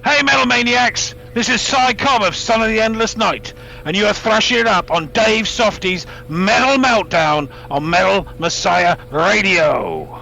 Hey Metal Maniacs, this is Si Cobb of Son of the Endless Night, and you are thrashing it up on Dave Softee's Metal Meltdown on Metal Messiah Radio.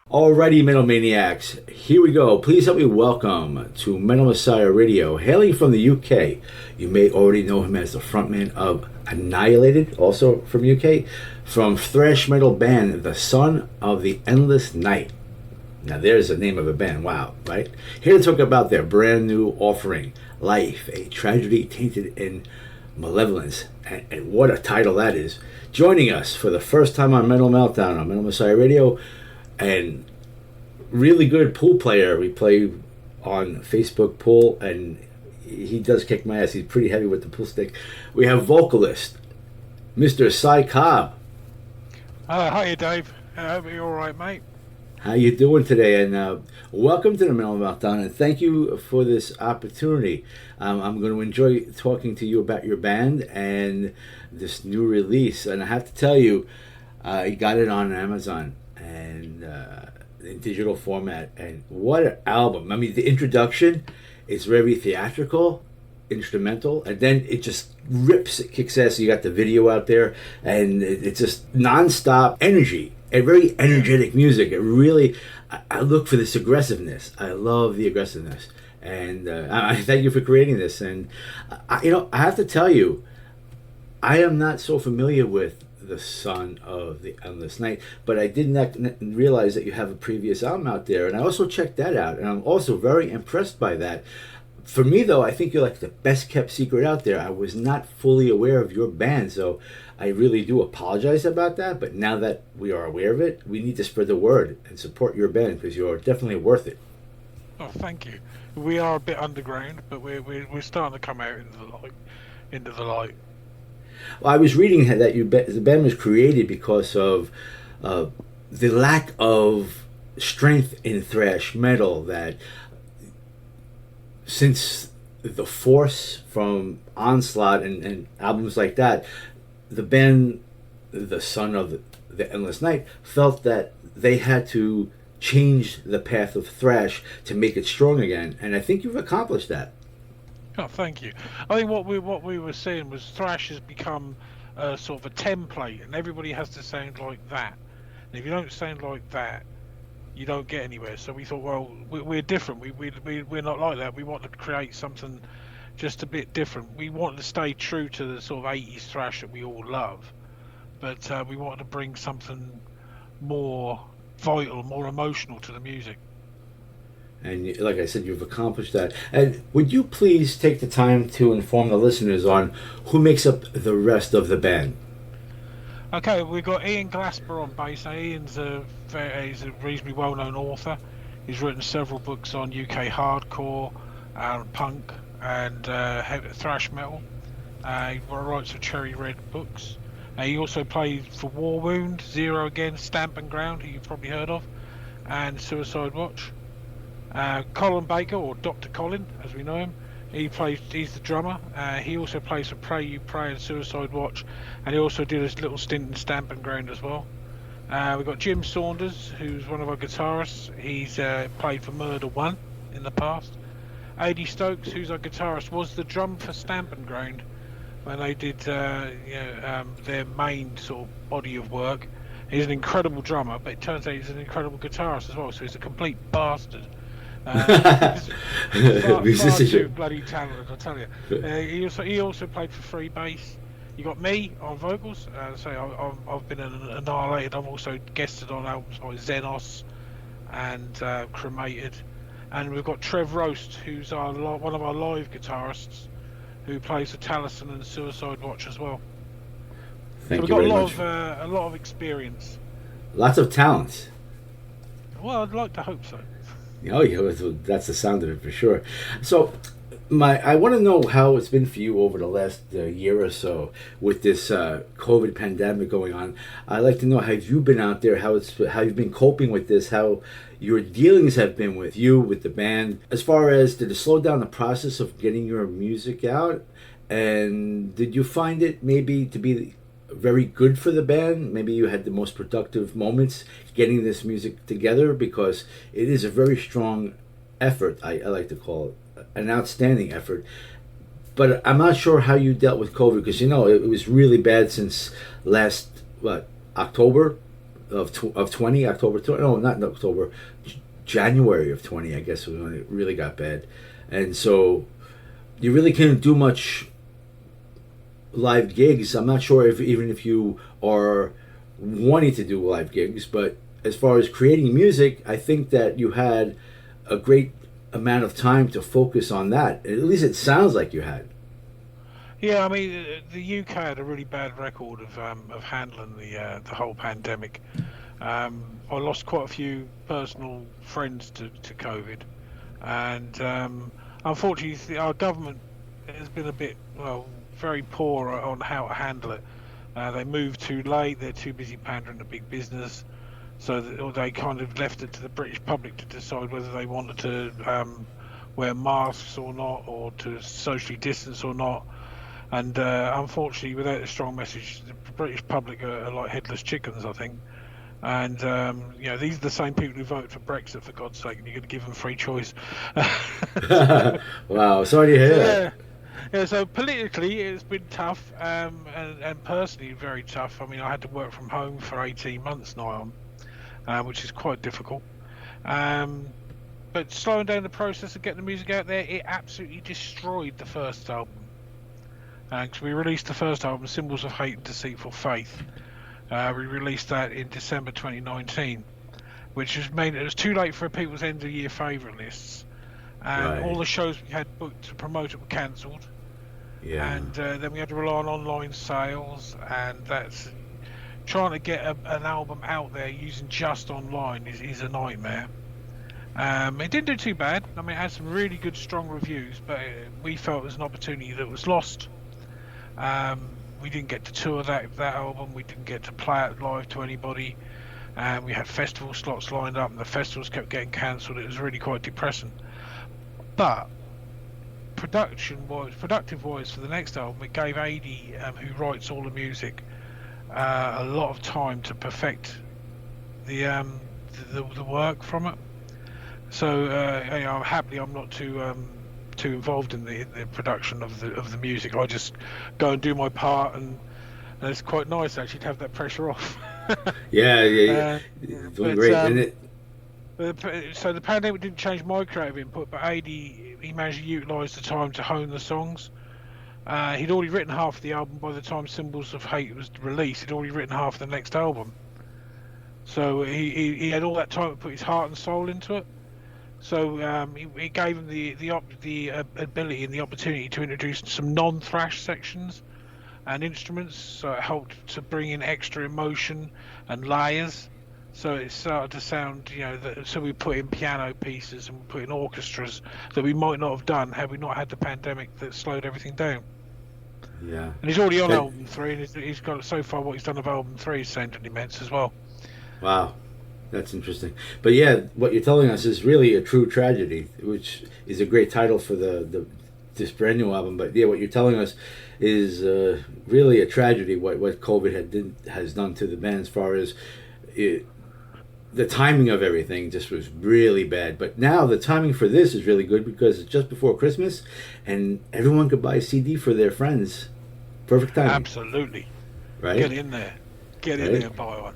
Alrighty, Metal Maniacs, here we go. Please help me welcome to Metal Messiah Radio, hailing from the UK. You may already know him as the frontman of Annihilated, also from UK, from thrash metal band The Son of the Endless Night. Now there's the name of a band, wow, right? Here to talk about their brand new offering, Life, a Tragedy Tainted in Malevolence, and what a title that is. Joining us for the first time on Metal Meltdown on Metal Messiah Radio, and really good pool player. We play on Facebook pool, and he does kick my ass. He's pretty heavy with the pool stick. We have Vocalist, Mr. Si Cobb. Hiya Dave, I hope you're alright, mate. How you doing today? And welcome to the Metal Meltdown, and thank you for this opportunity. I'm going to enjoy talking to you about your band and this new release. And I have to tell you, I got it on Amazon and in digital format, and what an album. I mean, the introduction is very theatrical, instrumental, and then it just rips, it kicks ass. You got the video out there, and it's just non-stop energy and very energetic music. It really, I look for this aggressiveness. I love the aggressiveness, and I thank you for creating this. And I have to tell you, I am not so familiar with The Son of the Endless Night, but I did not realize that you have a previous album out there, and I also checked that out, and I'm also very impressed by that. For me, though, I think you're like the best kept secret out there. I was not fully aware of your band, so I really do apologize about that, but now that we are aware of it, we need to spread the word and support your band, because you're definitely worth it. Oh, thank you. We are a bit underground, but we're starting to come out into the light. Well, I was reading that the band was created because of the lack of strength in thrash metal, that since the Force from Onslaught and albums like that, the band, The Son of the Endless Night, felt that they had to change the path of thrash to make it strong again, and I think you've accomplished that. Oh, thank you. I think what we were saying was thrash has become sort of a template, and everybody has to sound like that. And if you don't sound like that, you don't get anywhere. So we thought, well, we're different. We're not like that. We want to create something just a bit different. We want to stay true to the sort of 80s thrash that we all love, but we wanted to bring something more vital, more emotional to the music. And like I said, you've accomplished that. And would you please take the time to inform the listeners on who makes up the rest of the band? Okay, we've got Ian Glasper on bass. Now, Ian's he's a reasonably well-known author. He's written several books on UK hardcore, punk, and thrash metal. He writes for Cherry Red Books. He also played for War Wound, Zero Again, Stamping Ground, who you've probably heard of, and Suicide Watch. Colin Baker, or Dr. Colin, as we know him, he's the drummer. He also plays for Pray You Pray and Suicide Watch, and he also did a little stint in Stamping Ground as well. We've got Jim Saunders, who's one of our guitarists. He's played for Murder One in the past. Ade Stokes, who's our guitarist, was the drum for Stamping Ground when they did their main sort of body of work. He's an incredible drummer, but it turns out he's an incredible guitarist as well, so he's a complete bastard. Far too bloody talented, I tell you. He also played for Free Bass. You got me on vocals. I've been annihilated. I've also guested on albums like Xenos and Cremated. And we've got Trev Roast, who's one of our live guitarists, who plays for Taliesin and Suicide Watch as well. Thank so you we've very got much. A lot of experience. Lots of talent. Well, I'd like to hope so. Oh, yeah, that's the sound of it for sure. So, I want to know how it's been for you over the last year or so with this COVID pandemic going on. I'd like to know, have you been out there? How you've been coping with this? How your dealings have been with you, with the band? As far as, did it slow down the process of getting your music out? And did you find it maybe to be very good for the band? Maybe you had the most productive moments getting this music together, because it is a very strong effort. I like to call it an outstanding effort. But I'm not sure how you dealt with COVID, because it was really bad since last October of 20, October 20, no, not October, January of 20, I guess, was when it really got bad. And so you really couldn't do much live gigs. I'm not sure even if you are wanting to do live gigs, but as far as creating music, I think that you had a great amount of time to focus on that. At least it sounds like you had. Yeah, I mean, the UK had a really bad record of handling the whole pandemic. I lost quite a few personal friends to COVID, and unfortunately, our government has been a bit, very poor on how to handle it. They moved too late. They're too busy pandering to big business, so they kind of left it to the British public to decide whether they wanted to wear masks or not, or to socially distance or not. And unfortunately, without a strong message, the British public are like headless chickens, I think. And these are the same people who voted for Brexit, for God's sake, and you're going to give them free choice. Wow, sorry to hear that. Yeah, so politically it's been tough, and personally very tough. I mean, I had to work from home for 18 months now, which is quite difficult. But slowing down the process of getting the music out there, it absolutely destroyed the first album. Because we released the first album, Symbols of Hate and Deceitful Faith. We released that in December 2019, which it was too late for people's end of year favourite lists. Right. All the shows we had booked to promote it were cancelled. Yeah. And then we had to rely on online sales, and that's trying to get an album out there using just online is a nightmare. It didn't do too bad. I mean, it had some really good, strong reviews, but we felt it was an opportunity that was lost. We didn't get to tour that album. We didn't get to play it live to anybody. We had festival slots lined up, and the festivals kept getting cancelled. It was really quite depressing. But productive-wise for the next album, it gave Ade, who writes all the music, a lot of time to perfect the work from it. So happily I'm not too involved in the production of the music. I just go and do my part, and it's quite nice actually to have that pressure off. Yeah. Doing great, isn't it? So the pandemic didn't change my creative input, but Ade, he managed to utilise the time to hone the songs. He'd already written half of the album by the time Symbols of Hate was released. He'd already written half of the next album. So he had all that time to put his heart and soul into it. So he gave him the ability and the opportunity to introduce some non-thrash sections and instruments. So it helped to bring in extra emotion and layers. So it started to sound, so we put in piano pieces and we put in orchestras that we might not have done had we not had the pandemic that slowed everything down. Yeah. And he's already on album 3, and he's got, so far what he's done of album 3 is sounded immense as well. Wow. That's interesting. But yeah, what you're telling us is really a true tragedy, which is a great title for this brand new album. But yeah, what you're telling us is really a tragedy, what COVID has done to the band as far as the timing of everything just was really bad. But now the timing for this is really good because it's just before Christmas and everyone could buy a CD for their friends. Perfect timing. Absolutely. Right? Get in there. Get in there and buy one.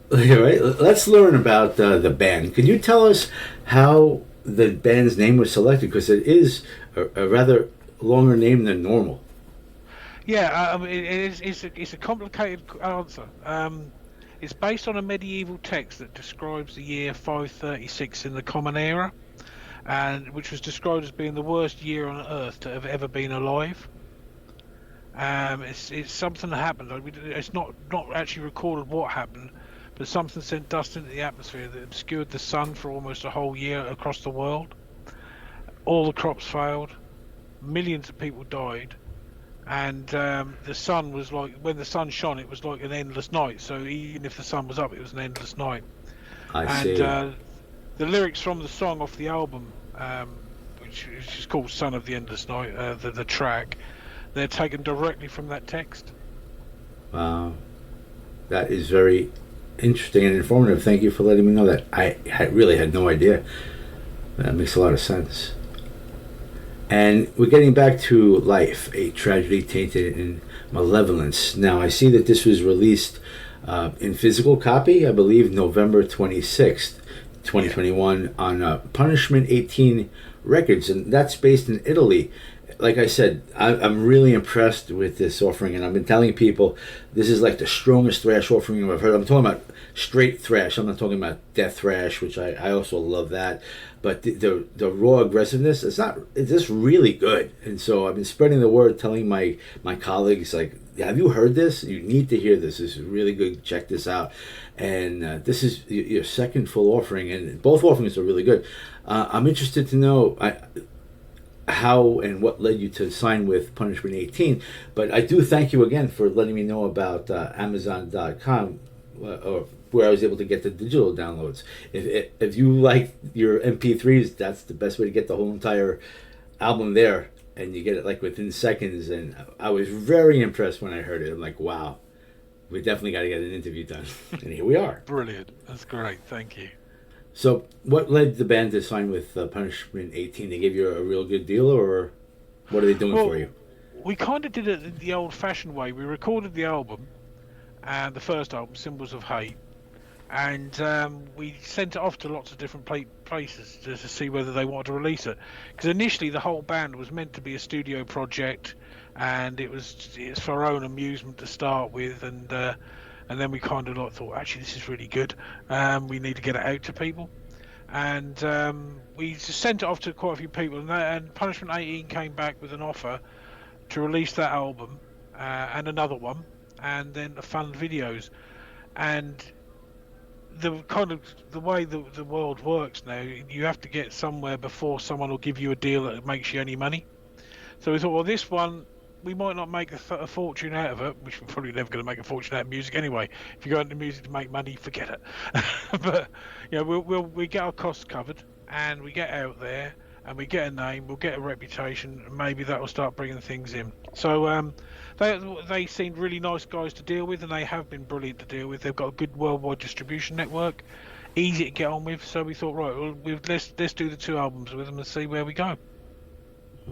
All right, let's learn about the band. Can you tell us how the band's name was selected? Because it is a rather longer name than normal. Yeah, it's a complicated answer. It's based on a medieval text that describes the year 536 in the Common Era, and which was described as being the worst year on Earth to have ever been alive. It's something that happened. It's not actually recorded what happened, but something sent dust into the atmosphere that obscured the sun for almost a whole year across the world. All the crops failed, millions of people died, and the sun was like, when the sun shone, it was like an endless night. So even if the sun was up, it was an endless night. I see. The lyrics from the song off the album, which is called "Son of the Endless Night," the track, they're taken directly from that text. Wow, that is very interesting and informative. Thank you for letting me know that. I really had no idea. That makes a lot of sense. And we're getting back to Life, a Tragedy Tainted in Malevolence. Now, I see that this was released in physical copy, I believe, November 26th, 2021, on Punishment 18 Records, and that's based in Italy. Like I said, I'm really impressed with this offering, and I've been telling people this is like the strongest thrash offering I've heard. I'm talking about straight thrash. I'm not talking about death thrash, which I also love that. But the raw aggressiveness, it's just really good. And so I've been spreading the word, telling my colleagues, like, have you heard this? You need to hear this. This is really good. Check this out. And this is your second full offering, and both offerings are really good. I'm interested to know how and what led you to sign with Punishment 18, but I do thank you again for letting me know about Amazon.com, where I was able to get the digital downloads. If you like your MP3s, that's the best way to get the whole entire album there, and you get it like within seconds. And I was very impressed when I heard it. I'm like, wow, we definitely got to get an interview done, and here we are. Brilliant. That's great. Thank you. So, what led the band to sign with Punishment 18? They gave you a real good deal, or what are they doing for you? We kind of did it the old-fashioned way. We recorded the album, and the first album, Symbols of Hate, and we sent it off to lots of different places to see whether they wanted to release it. Because initially, the whole band was meant to be a studio project, and it's for our own amusement to start with, and then we kind of thought, actually, this is really good. We need to get it out to people. And we just sent it off to quite a few people. And Punishment 18 came back with an offer to release that album and another one, and then fund videos. And the way the world works now, you have to get somewhere before someone will give you a deal that makes you any money. So we thought, well, this one, we might not make a fortune out of it, which we're probably never going to make a fortune out of music anyway. If you go into music to make money, forget it. But we get our costs covered, and we get out there, and we get a name, we'll get a reputation, and maybe that will start bringing things in. So they seemed really nice guys to deal with, and they have been brilliant to deal with. They've got a good worldwide distribution network, easy to get on with. So we thought, right, well, let's do the 2 albums with them and see where we go.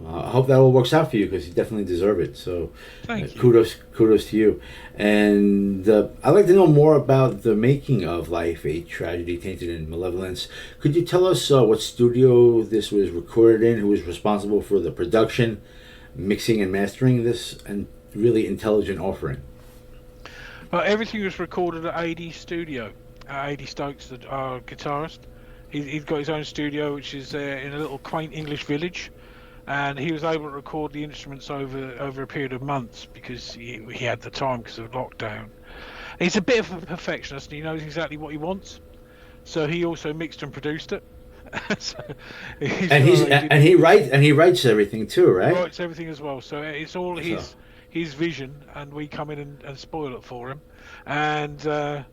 I hope that all works out for you, because you definitely deserve it. So, Thank you. kudos to you. And I'd like to know more about the making of Life, a Tragedy, Tainted, and Malevolence. Could you tell us what studio this was recorded in, who was responsible for the production, mixing, and mastering this and really intelligent offering? Everything was recorded at Ade Studio. Ade Stokes, our guitarist, he's got his own studio, which is in a little quaint English village. And he was able to record the instruments over a period of months because he had the time because of lockdown. He's a bit of a perfectionist, and he knows exactly what he wants. So he also mixed and produced it. So he writes everything too, right? He writes everything as well. So it's all his vision, and we come in and spoil it for him. And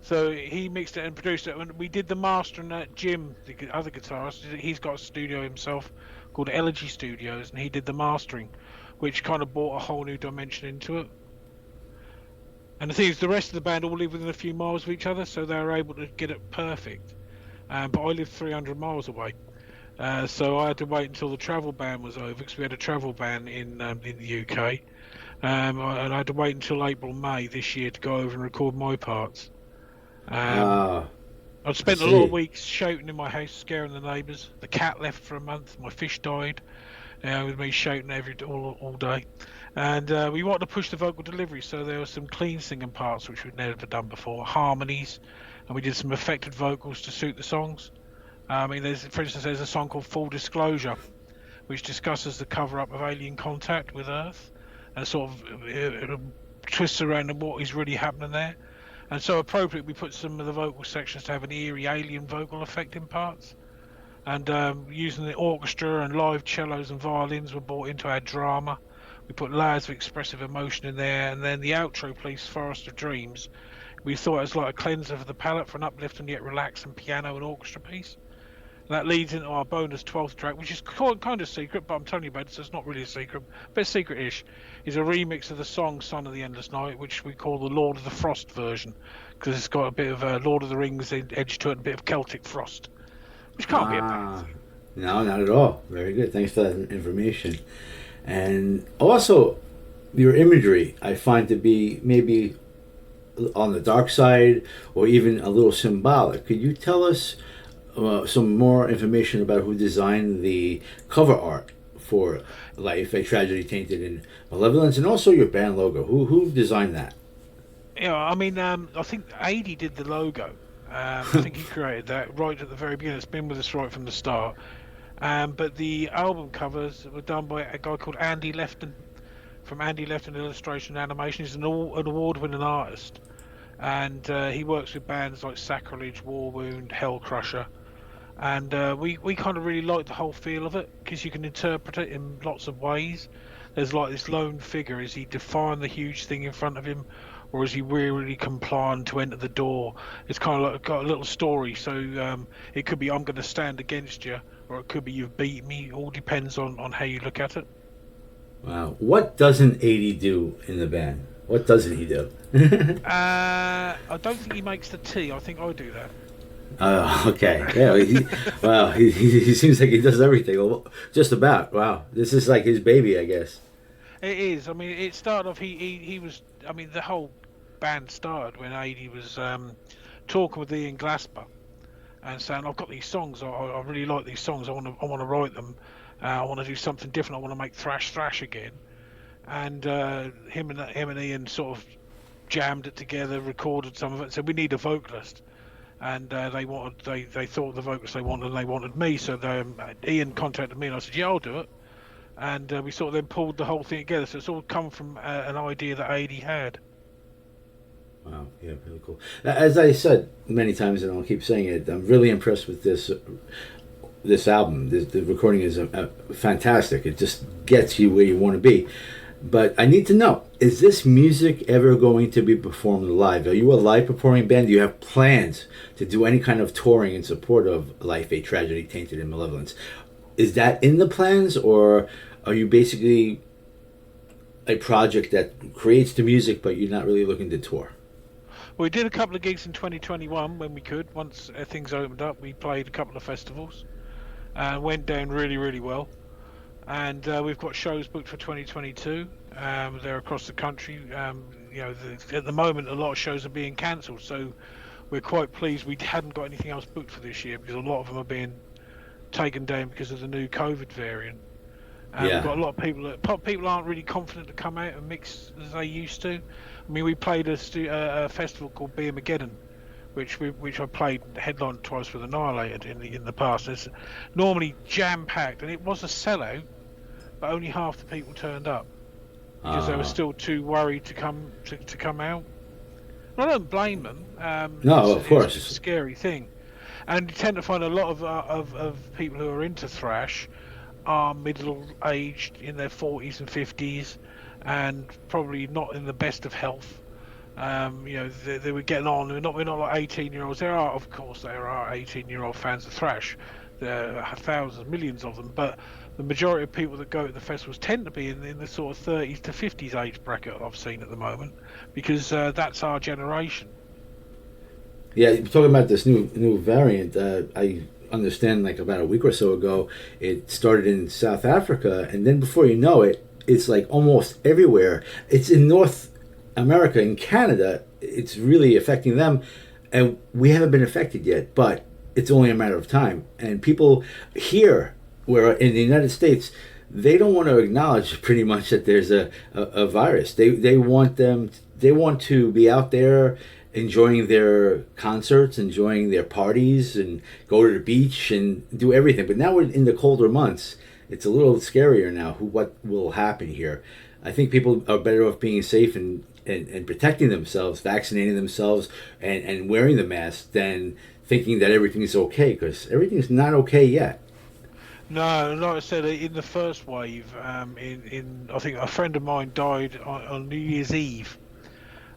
so he mixed it and produced it. And we did the mastering at Jim, the other guitarist. He's got a studio himself called Elegy Studios, and he did the mastering, which kind of brought a whole new dimension into it. And the thing is, the rest of the band all live within a few miles of each other, so they were able to get it perfect. But I live 300 miles away, so I had to wait until the travel ban was over, because we had a travel ban in the UK, and I had to wait until April, May this year to go over and record my parts. I'd spent a lot of weeks shouting in my house, scaring the neighbours. The cat left for a month. My fish died, with me shouting all day. And we wanted to push the vocal delivery, so there were some clean singing parts which we'd never done before, harmonies, and we did some affected vocals to suit the songs. For instance, there's a song called Full Disclosure, which discusses the cover-up of alien contact with Earth, and sort of twists around what is really happening there. And so appropriately, we put some of the vocal sections to have an eerie alien vocal effect in parts. And using the orchestra and live cellos and violins were brought into our drama. We put layers of expressive emotion in there. And then the outro piece, Forest of Dreams, we thought it was like a cleanser for the palate for an uplifting yet relaxing piano and orchestra piece. That leads into our bonus 12th track, which is kind of secret, but I'm telling you about it, so it's not really a secret, but it's secret-ish. Is a remix of the song Son of the Endless Night, which we call the Lord of the Frost version, because it's got a bit of Lord of the Rings edge to it, and a bit of Celtic frost, which can't be a bad thing. No, not at all. Very good. Thanks for that information. And also, your imagery, I find to be maybe on the dark side, or even a little symbolic. Could you tell us some more information about who designed the cover art for Life, a Tragedy, Tainted, and Malevolence, and also your band logo? Who designed that? Yeah, I think Ade did the logo. I think he created that right at the very beginning. It's been with us right from the start. But the album covers were done by a guy called Andy Lefton from Andy Lefton Illustration and Animation. He's an award-winning artist, and he works with bands like Sacrilege, War Wound, Hell Crusher. And we kind of really like the whole feel of it, because you can interpret it in lots of ways. There's like this lone figure. Is he defying the huge thing in front of him, or is he really complying to enter the door? It's kind of like got a little story. So it could be I'm going to stand against you, or it could be you've beat me. All depends on how you look at it. Wow. What doesn't Ade do in the band? What doesn't he do? I don't think he makes the tea. I think I do that. Okay. Yeah. He seems like he does everything. Just about. Wow. This is like his baby, I guess. It is. I mean, it started off. He was. I mean, the whole band started when Ade was talking with Ian Glasper and saying, "I've got these songs. I really like these songs. I want to write them. I want to do something different. I want to make thrash again." And him and Ian sort of jammed it together, recorded some of it. Said we need a vocalist. And they thought the vocalist they wanted, and they wanted me. So Ian contacted me, and I said, "Yeah, I'll do it." And we sort of then pulled the whole thing together. So it's all come from an idea that Ade had. Wow, yeah, really cool. As I said many times, and I'll keep saying it, I'm really impressed with this album. The recording is fantastic. It just gets you where you want to be. But I need to know, is this music ever going to be performed live? Are you a live performing band? Do you have plans to do any kind of touring in support of Life, a Tragedy, Tainted, and Malevolence? is that in the plans, or are you basically a project that creates the music, but you're not really looking to tour? We did a couple of gigs in 2021 when we could. Once things opened up, we played a couple of festivals and went down really, really well. And we've got shows booked for 2022. They're across the country. At the moment, a lot of shows are being cancelled, so we're quite pleased we hadn't got anything else booked for this year, because a lot of them are being taken down because of the new COVID variant. We've got a lot of people aren't really confident to come out and mix as they used to. I mean, we played a festival called Be Mageddon, which I played headlined twice with Annihilated in the past. It's normally jam packed, and it was a sellout, but only half the people turned up because they were still too worried to come out. And I don't blame them. No, of course, it's a scary thing, and you tend to find a lot of people who are into thrash are middle-aged, in their 40s and 50s, and probably not in the best of health. They were getting on. We're not like 18-year-olds. There are 18-year-old fans of thrash. There are thousands, millions of them. But the majority of people that go to the festivals tend to be in the sort of 30s to 50s age bracket I've seen at the moment, because that's our generation. Yeah, you're talking about this new variant. I understand, like about a week or so ago, it started in South Africa, and then before you know it, it's like almost everywhere. It's in North America, in Canada, it's really affecting them, and we haven't been affected yet, but it's only a matter of time. And people here, where in the United States, they don't want to acknowledge pretty much that there's a virus. They want to be out there enjoying their concerts, enjoying their parties, and go to the beach and do everything. But now we're in the colder months. It's a little scarier now. What will happen here? I think people are better off being safe and protecting themselves, vaccinating themselves, and wearing the mask than thinking that everything is okay, because everything's not okay yet. No, like I said, in the first wave, I think a friend of mine died on New Year's Eve.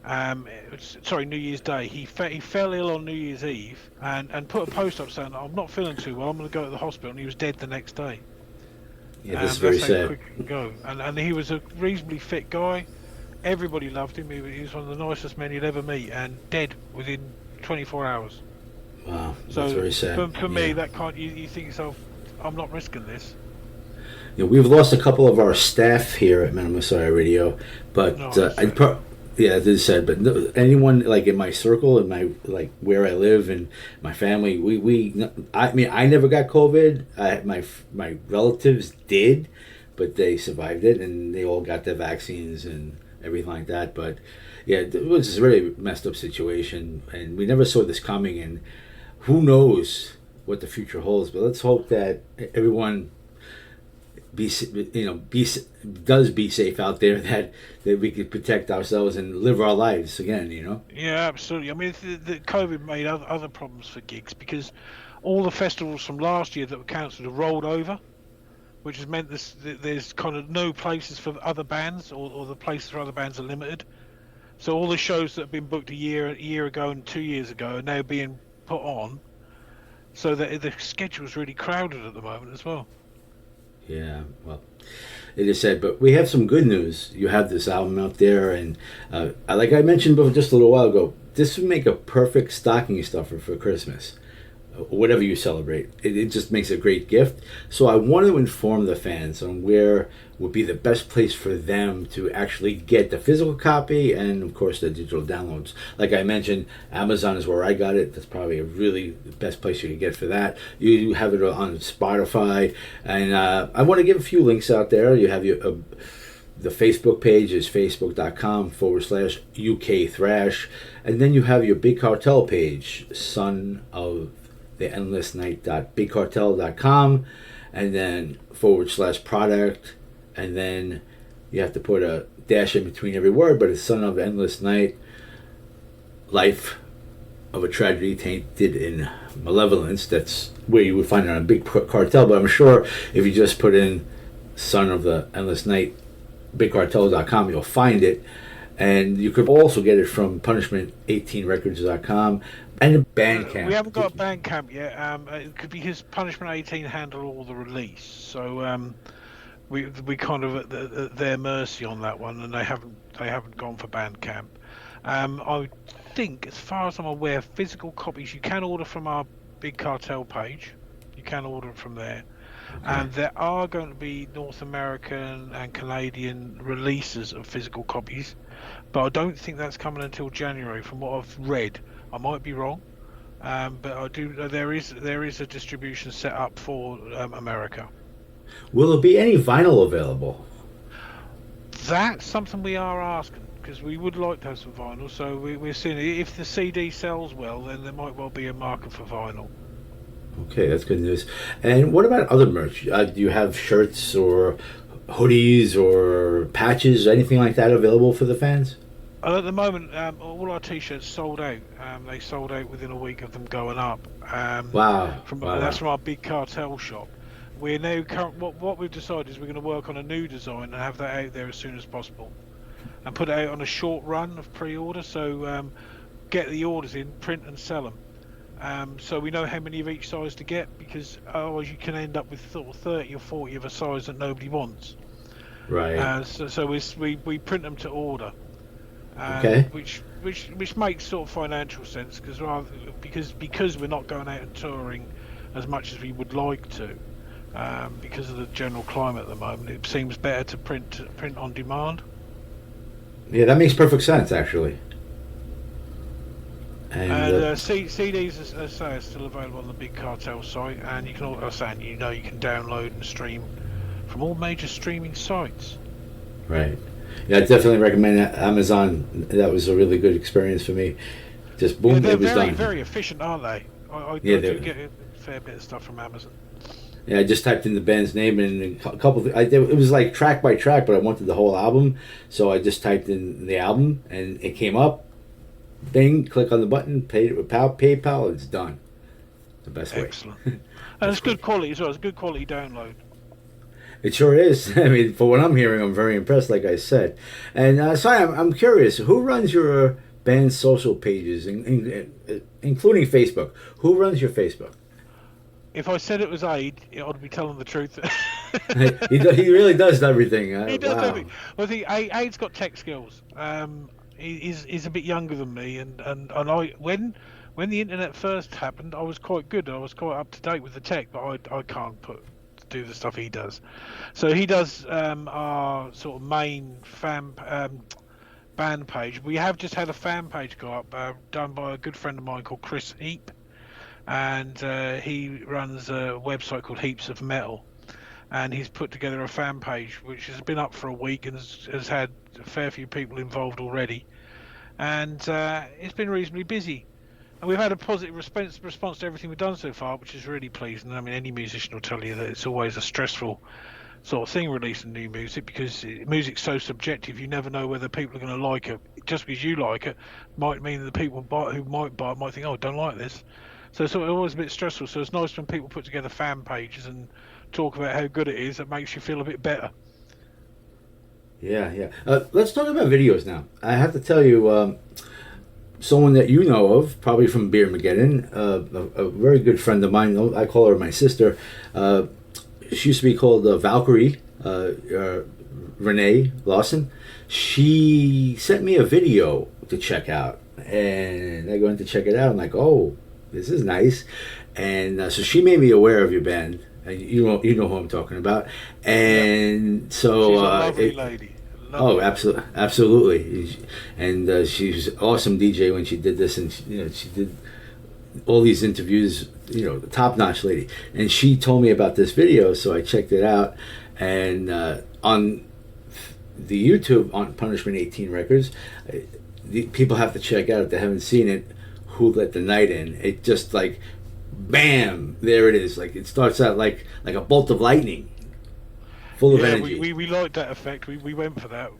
New Year's Day. He fell ill on New Year's Eve and put a post up saying, "I'm not feeling too well. I'm going to go to the hospital," and he was dead the next day. Yeah, that's very sad. Quick it can go. And he was a reasonably fit guy. Everybody loved him. He was one of the nicest men you'd ever meet, and dead within 24 hours. Wow, that's very sad. For me, that can't. You think to yourself, I'm not risking this. We've lost a couple of our staff here at Minimum Messiah Radio, but as I said, but anyone like in my circle, in my like where I live and my family, I never got COVID. My relatives did, but they survived it, and they all got their vaccines and everything like that. But yeah, it was a really messed up situation, and we never saw this coming. And who knows what the future holds? But let's hope that everyone be safe out there, that we could protect ourselves and live our lives again. Yeah, absolutely. I mean, the COVID made other problems for gigs, because all the festivals from last year that were cancelled have rolled over, which has meant there's kind of no places for other bands, or the places for other bands are limited. So all the shows that have been booked a year ago and 2 years ago are now being put on, so that the schedule's really crowded at the moment as well. Yeah, well, it is sad, but we have some good news. You have this album out there, and like I mentioned before, just a little while ago, this would make a perfect stocking stuffer for Christmas, whatever you celebrate. It just makes a great gift. So I want to inform the fans on where would be the best place for them to actually get the physical copy, and of course the digital downloads. Like I mentioned, Amazon is where I got it. That's probably the best place you can get for that. You have it on Spotify, and I want to give a few links out there. You have the Facebook page is facebook.com/UK Thrash, and then you have your Big Cartel page, Son of the Endless Night.bigcartel.com, and then /product, and then you have to put a dash in between every word, but it's Son of Endless Night, Life of a Tragedy Tainted in Malevolence. That's where you would find it on a Big Cartel, but I'm sure if you just put in Son of the Endless Night, bigcartel.com, you'll find it. And you could also get it from punishment18records.com. And a Bandcamp. We haven't got a Bandcamp yet. It could be because Punishment 18 handle all the release, so we kind of at their mercy on that one, and they haven't gone for Bandcamp. I think, as far as I'm aware, physical copies you can order from our Big Cartel page. You can order it from there. Okay. And there are going to be North American and Canadian releases of physical copies, but I don't think that's coming until January, from what I've read. I might be wrong, but I do. There is a distribution set up for America. Will there be any vinyl available? That's something we are asking, because we would like to have some vinyl. So we're seeing if the CD sells well, then there might well be a market for vinyl. Okay, that's good news. And what about other merch? Do you have shirts or hoodies or patches, anything like that available for the fans? At the moment, all our T-shirts sold out. They sold out within a week of them going up. Wow. That's from our Big Cartel shop. We're now what we've decided is we're going to work on a new design and have that out there as soon as possible, and put it out on a short run of pre-order. So get the orders in, print and sell them. So we know how many of each size to get, because otherwise you can end up with sort of 30 or 40 of a size that nobody wants. Right. So we print them to order. Okay. Which makes sort of financial sense, because we're not going out and touring as much as we would like to, because of the general climate at the moment. It seems better to print on demand. Yeah, that makes perfect sense, actually. And CDs, as I say, are still available on the Big Cartel site, and you can also, you can download and stream from all major streaming sites. Right. Yeah, I definitely recommend Amazon. That was a really good experience for me. Just boom, it was done. They're very efficient, aren't they? I do get a fair bit of stuff from Amazon. Yeah, I just typed in the band's name and a couple. It was like track by track, but I wanted the whole album, so I just typed in the album, and it came up. Bing, click on the button, pay it with PayPal, it's done. The best way. Excellent. And it's good quality as well. It's a good quality download. It sure is. I mean, for what I'm hearing, I'm very impressed, like I said. And so I'm curious, who runs your band's social pages, including Facebook? Who runs your Facebook? If I said it was Ade, I'd be telling the truth. He really does everything. He does everything. Well, I think Ade's got tech skills. He's a bit younger than me, and I when the internet first happened, I was quite good. I was quite up to date with the tech, but I can't do the stuff he does. So he does our sort of main band page. We have just had a fan page go up, done by a good friend of mine called Chris Heap, and he runs a website called Heaps of Metal, and he's put together a fan page which has been up for a week and has had a fair few people involved already, and it's been reasonably busy. And we've had a positive response to everything we've done so far, which is really pleasing. I mean, any musician will tell you that it's always a stressful sort of thing releasing new music, because music's so subjective. You never know whether people are going to like it. Just because you like it might mean that the people who might buy it might think, oh, I don't like this. So it's always a bit stressful. So it's nice when people put together fan pages and talk about how good it is. It makes you feel a bit better. Yeah. Let's talk about videos now. I have to tell you, someone that you know of, probably from Beer Mageddon, a very good friend of mine. I call her my sister. She used to be called Valkyrie, Renee Lawson. She sent me a video to check out, and I go in to check it out. I'm like, oh, this is nice. And so she made me aware of your band. You know who I'm talking about. And so she's a lovely lady. Absolutely. And she was an awesome DJ when she did this, and she did all these interviews. Top-notch lady. And she told me about this video, so I checked it out. And on the YouTube on Punishment 18 Records, people have to check out if they haven't seen it. Who Let the Night In? It just like, bam! There it is. Like it starts out like a bolt of lightning. Full of energy. We liked that effect. We went for that.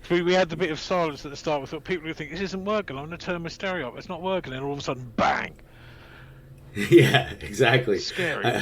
We had the bit of silence at the start. We thought people would think, this isn't working. I'm going to turn my stereo up. It's not working. And all of a sudden, bang! Yeah, exactly. Scary.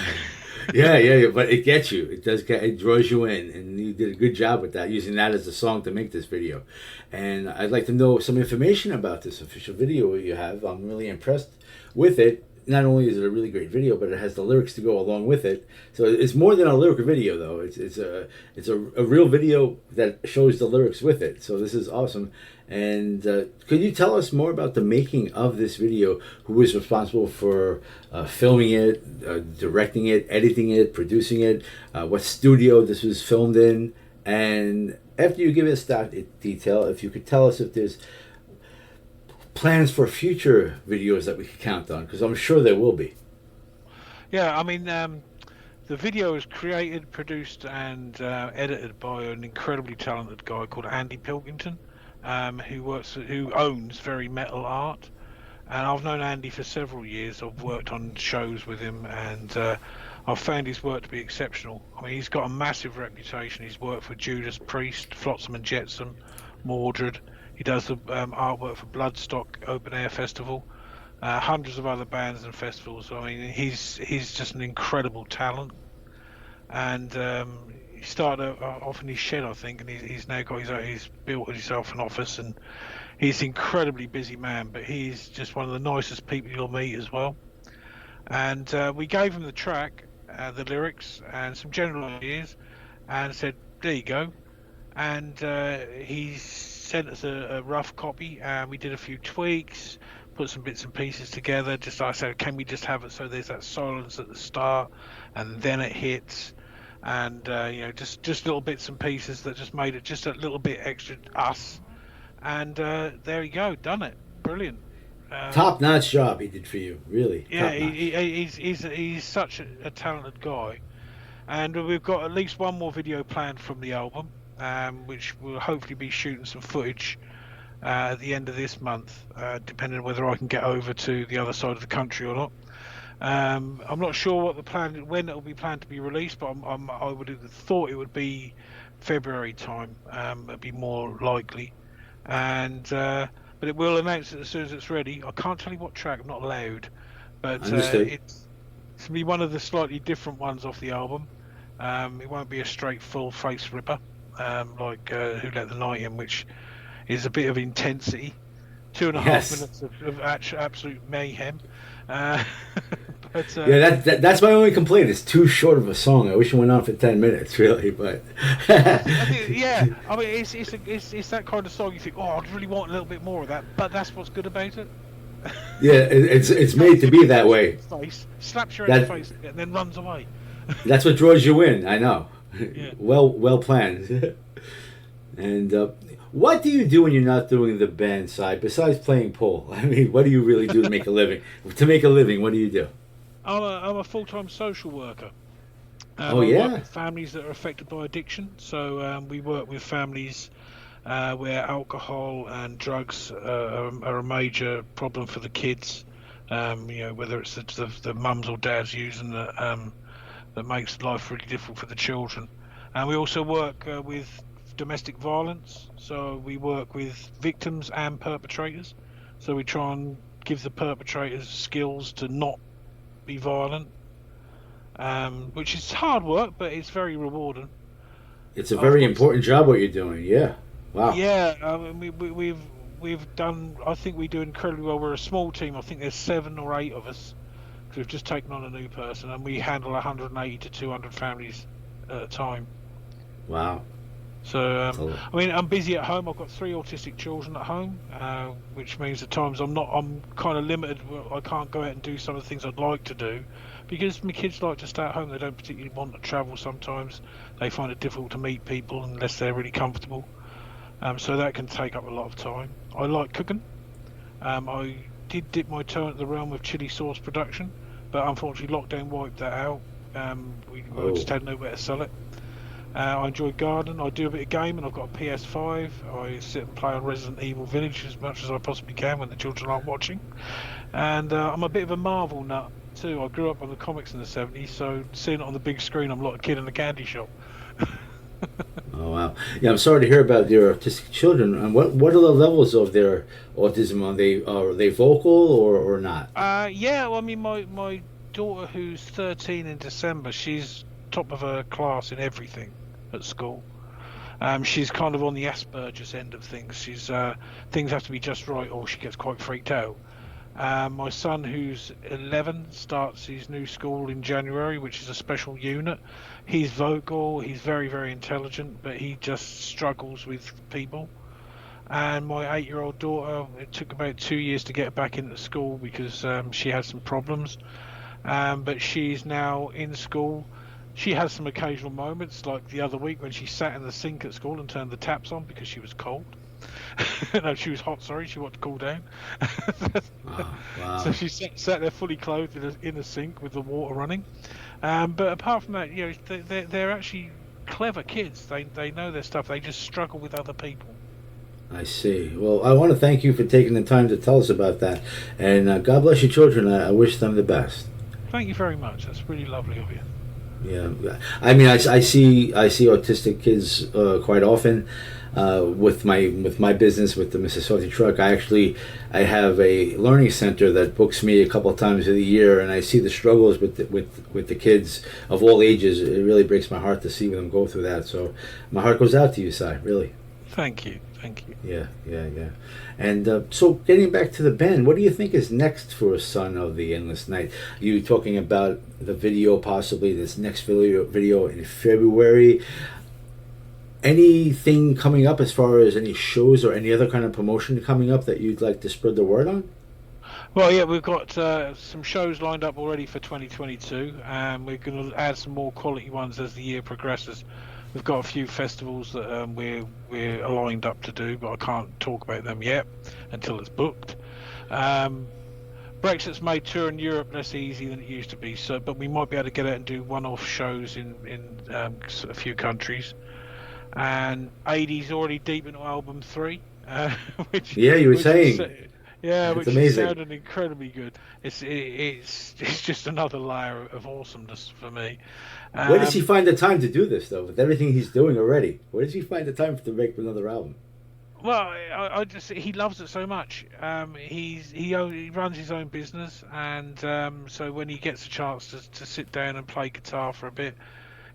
Yeah, but it gets you. It does get, it draws you in, and you did a good job with that, using that as a song to make this video. And I'd like to know some information about this official video you have. I'm really impressed with it. Not only is it a really great video, but it has the lyrics to go along with it. So it's more than a lyric video, though. It's a real video that shows the lyrics with it. So this is awesome. And could you tell us more about the making of this video? Who was responsible for filming it, directing it, editing it, producing it? What studio this was filmed in? And after you give us that detail, if you could tell us if there's plans for future videos that we could count on, because I'm sure there will be. Yeah, I mean, the video is created, produced, and edited by an incredibly talented guy called Ade Pilkington, who owns Very Metal Art. And I've known Andy for several years. I've worked on shows with him, and I've found his work to be exceptional. I mean, he's got a massive reputation. He's worked for Judas Priest, Flotsam and Jetsam, Mordred. He does the artwork for Bloodstock Open Air Festival, hundreds of other bands and festivals. I mean, he's just an incredible talent. And he started off in his shed, I think, and he's now got he's built himself an office, and he's an incredibly busy man. But he's just one of the nicest people you'll meet as well. And we gave him the track, the lyrics, and some general ideas, and said, "There you go." And he's sent us a rough copy, and we did a few tweaks, put some bits and pieces together. Just like I said, can we just have it so there's that silence at the start, and then it hits, and just little bits and pieces that just made it just a little bit extra us. And there you go, done it, brilliant. Top-notch job he did for you, really. Yeah, he's such a talented guy, and we've got at least one more video planned from the album. Which will hopefully be shooting some footage at the end of this month, depending on whether I can get over to the other side of the country or not. I'm not sure what the plan, when it will be planned to be released, but I would have thought it would be February time. It'd be more likely, and but it will announce it as soon as it's ready. I can't tell you what track, I'm not allowed, but it's gonna be one of the slightly different ones off the album. It won't be a straight full face ripper. Like Who Let the Night In, which is a bit of intensity, 2.5 minutes of absolute mayhem. But that's my only complaint. It's too short of a song. I wish it went on for 10 minutes, really. But yeah, I mean, it's that kind of song you think, oh, I'd really want a little bit more of that. But that's what's good about it. Yeah, it's made to be that way. Face, slaps your in the face, and then runs away. That's what draws you in. I know. Yeah. Well planned. And what do you do when you're not doing the band side besides playing pool? I mean, what do you really do to make a living? To make a living, what do you do? I'm a full-time social worker. I work with families that are affected by addiction. So we work with families where alcohol and drugs are a major problem for the kids. Whether it's the mums or dads using that makes life really difficult for the children. And we also work with domestic violence, so we work with victims and perpetrators, so we try and give the perpetrators skills to not be violent, which is hard work, but it's very rewarding. It's a very important job what you're doing. Yeah. Wow. Yeah, I mean, we've done, I think we do incredibly well. We're a small team. I think there's 7 or 8 of us. We've just taken on a new person, and we handle 180 to 200 families at a time. Wow. So, I mean, I'm busy at home. I've got 3 autistic children at home, which means at times I'm kind of limited. I can't go out and do some of the things I'd like to do because my kids like to stay at home. They don't particularly want to travel sometimes. They find it difficult to meet people unless they're really comfortable. So that can take up a lot of time. I like cooking. I did dip my toe into the realm of chili sauce production, but unfortunately lockdown wiped that out. We just had nowhere to sell it. I enjoy gardening. I do a bit of gaming. I've got a PS5. I sit and play on Resident Evil Village as much as I possibly can when the children aren't watching. And I'm a bit of a Marvel nut too. I grew up on the comics in the 70s, so seeing it on the big screen, I'm like a kid in a candy shop. Oh wow! Yeah, I'm sorry to hear about your autistic children. And what are the levels of their autism? Are they vocal or not? Yeah, well, I mean, my daughter who's 13 in December. She's top of her class in everything at school. She's kind of on the Asperger's end of things. She's things have to be just right, or she gets quite freaked out. My son, who's 11, starts his new school in January, which is a special unit. He's vocal, he's very, very intelligent, but he just struggles with people. And my 8-year-old daughter, it took about 2 years to get her back into school because she had some problems. But she's now in school. She has some occasional moments, like the other week when she sat in the sink at school and turned the taps on because she was cold. No, she was hot, sorry, she wanted to cool down. Wow. So she sat there fully clothed in a sink with the water running. But apart from that, you know, they're actually clever kids. They know their stuff. They just struggle with other people. I see. Well, I want to thank you for taking the time to tell us about that. And God bless your children. I wish them the best. Thank you very much. That's really lovely of you. Yeah, I mean, I see autistic kids quite often with my business with the Softee truck. I have a learning center that books me a couple of times of the year, and I see the struggles with the kids of all ages. It really breaks my heart to see them go through that. So my heart goes out to you, Si. Really. Thank you. Yeah. And so getting back to the band, what do you think is next for Son of the Endless Night? You talking about the video, possibly this next video in February? Anything coming up as far as any shows or any other kind of promotion coming up that you'd like to spread the word on? Well, yeah, we've got some shows lined up already for 2022, and we're going to add some more quality ones as the year progresses. We've got a few festivals that we're lined up to do, but I can't talk about them yet until it's booked. Brexit's made touring Europe less easy than it used to be, but we might be able to get out and do one-off shows in a few countries. And Ade's already deep into album 3, which you were saying. Which amazing. is sounding incredibly good. It's just another layer of awesomeness for me. Where does he find the time to do this, though? With everything he's doing already, where does he find the time to make another album? Well, he loves it so much. He runs his own business, and so when he gets a chance to sit down and play guitar for a bit,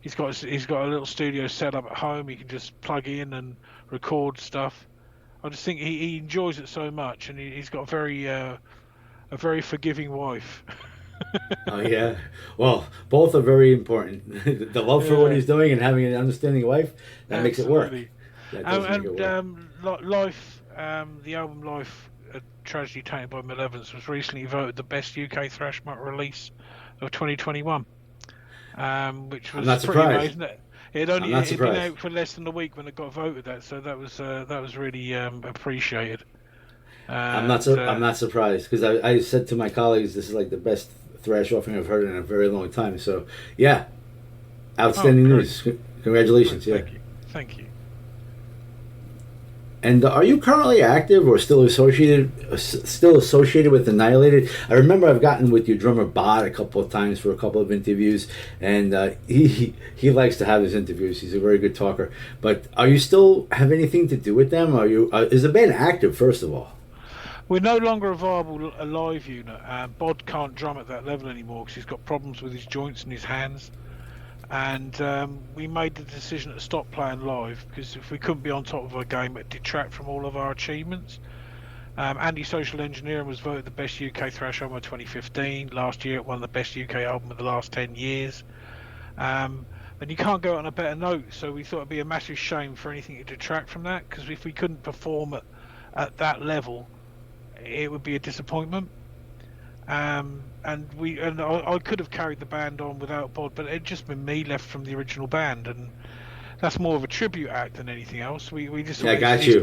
he's got a little studio set up at home. He can just plug in and record stuff. I just think he enjoys it so much, and he's got a very forgiving wife. Oh yeah, well, both are very important. The love for what he's doing and having an understanding wife makes it work. Life, the album Life, A Tragedy Tainted by Malevolence, was recently voted the best UK thrash metal release of 2021, which was pretty amazing. It'd been out for less than a week when it got voted that, so that was really appreciated. I'm not surprised, because I said to my colleagues, this is like the best thrash offering I've heard in a very long time. So yeah, outstanding news. Congratulations. Thank you. And are you currently active or still associated with Annihilated? I remember I've gotten with your drummer Bod a couple of times for a couple of interviews, and he likes to have his interviews. He's a very good talker. But are you still have anything to do with them? Is the band active, first of all? We're no longer a viable live unit. Bod can't drum at that level anymore because he's got problems with his joints and his hands. And we made the decision to stop playing live because if we couldn't be on top of our game, it'd detract from all of our achievements. Anti-Social Engineering was voted the best UK thrash album of 2015. Last year it won the best UK album of the last 10 years. And you can't go on a better note, so we thought it'd be a massive shame for anything to detract from that, because if we couldn't perform at that level, it would be a disappointment. And I could have carried the band on without Bod, but it'd just been me left from the original band, and that's more of a tribute act than anything else. We just got you.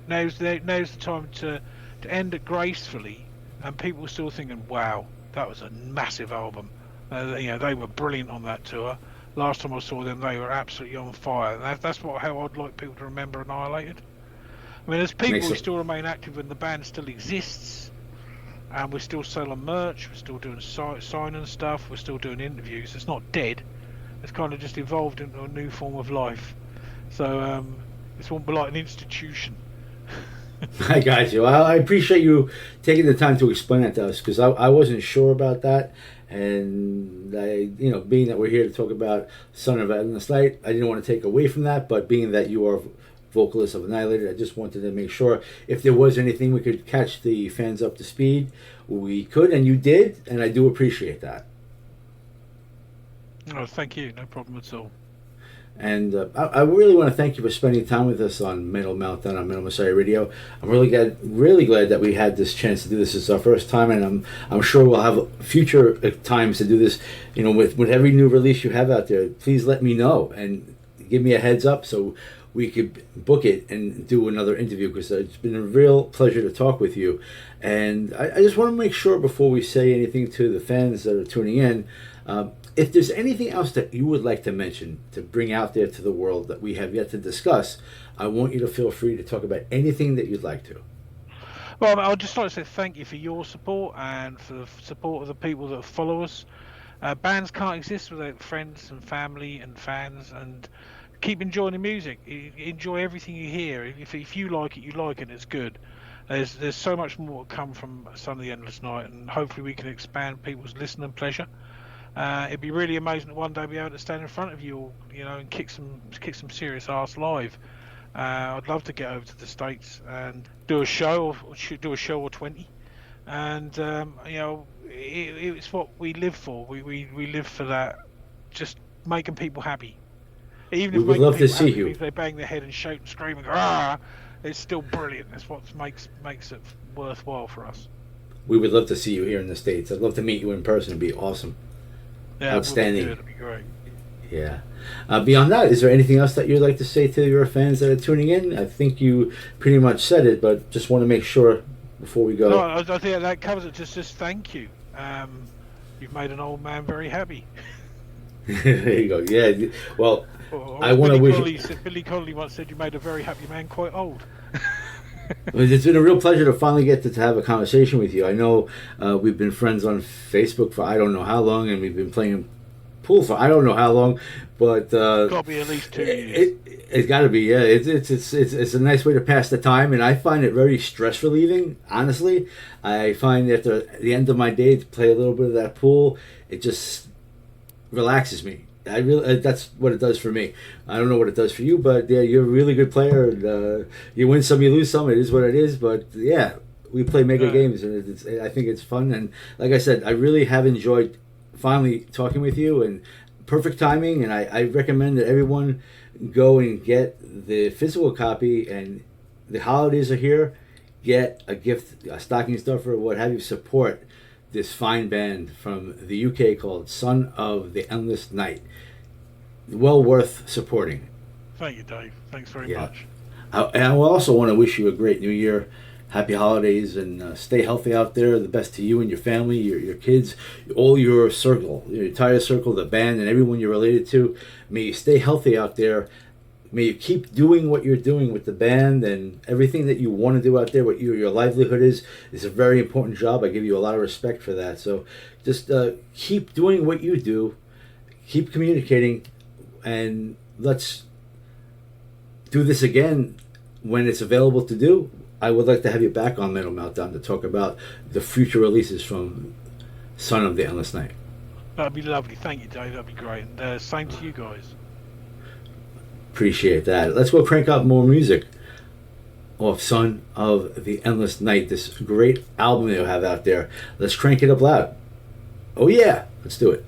Now's the time to end it gracefully, and people still thinking, wow, that was a massive album. They were brilliant on that tour. Last time I saw them, they were absolutely on fire. That's how I'd like people to remember Annihilated. I mean, there's people who still remain active when the band still exists. And we're still selling merch, we're still doing signing stuff, we're still doing interviews. It's not dead. It's kind of just evolved into a new form of life. So this won't be like an institution. I got you. I appreciate you taking the time to explain that to us because I wasn't sure about that. And being that we're here to talk about Son of Endless Night, I didn't want to take away from that. But being that you are vocalist of Annihilated, I just wanted to make sure if there was anything we could catch the fans up to speed, we could, and you did, and I do appreciate that. Oh, thank you. No problem at all. And I really want to thank you for spending time with us on Metal Meltdown on Metal Messiah Radio. I'm really glad that we had this chance to do this. It's our first time, and I'm sure we'll have future times to do this. With every new release you have out there, please let me know and give me a heads up so we could book it and do another interview, because it's been a real pleasure to talk with you. And I just want to make sure before we say anything to the fans that are tuning in, if there's anything else that you would like to mention, to bring out there to the world that we have yet to discuss, I want you to feel free to talk about anything that you'd like to. Well, I'd just like to say thank you for your support and for the support of the people that follow us. Bands can't exist without friends and family and fans, and keep enjoying the music. Enjoy everything you hear. If you like it, you like it, it's good. There's so much more to come from Son of the Endless Night, and hopefully we can expand people's listening pleasure. It'd be really amazing to one day be able to stand in front of you all, and kick some serious ass live. I'd love to get over to the States and do a show or 20, and it's what we live for. We live for that, just making people happy. Even if we would love to see you. If they bang their head and shout and scream and go, "Ah!" It's still brilliant. That's what makes it worthwhile for us. We would love to see you here in the States. I'd love to meet you in person. It'd be awesome. Yeah, outstanding. It'd be great. Yeah. Beyond that, is there anything else that you'd like to say to your fans that are tuning in? I think you pretty much said it, but just want to make sure before we go. No, I think that covers it. Just thank you. You've made an old man very happy. There you go. Yeah. Well, or I want to wish. Billy Connolly once said you made a very happy man quite old. It's been a real pleasure to finally get to have a conversation with you. I know we've been friends on Facebook for I don't know how long, and we've been playing pool for I don't know how long, but it's got to be at least 2 years. It's got to be, yeah. It's a nice way to pass the time, and I find it very stress relieving. Honestly, I find at the end of my day to play a little bit of that pool, it just relaxes me. That's what it does for me. I don't know what it does for you, but yeah, you're a really good player. You win some, you lose some. It is what it is. But yeah, we play mega games, and I think it's fun. And like I said, I really have enjoyed finally talking with you. And perfect timing. And I recommend that everyone go and get the physical copy. And the holidays are here. Get a gift, a stocking stuffer, what have you. Support this fine band from the UK called Son of the Endless Night. Well worth supporting. Thank you, Dave. Thanks very much. And I also want to wish you a great new year, happy holidays, and stay healthy out there. The best to you and your family, your kids, all your circle, your entire circle, the band, and everyone you're related to. May you stay healthy out there. May you keep doing what you're doing with the band and everything that you want to do out there. What your livelihood is a very important job. I give you a lot of respect for that. So just keep doing what you do. Keep communicating. And let's do this again when it's available to do. I would like to have you back on Metal Meltdown to talk about the future releases from Son of the Endless Night. That'd be lovely. Thank you, Dave. That'd be great. And same to you guys. Appreciate that. Let's go crank out more music off Son of the Endless Night, this great album they'll have out there. Let's crank it up loud. Oh yeah, let's do it.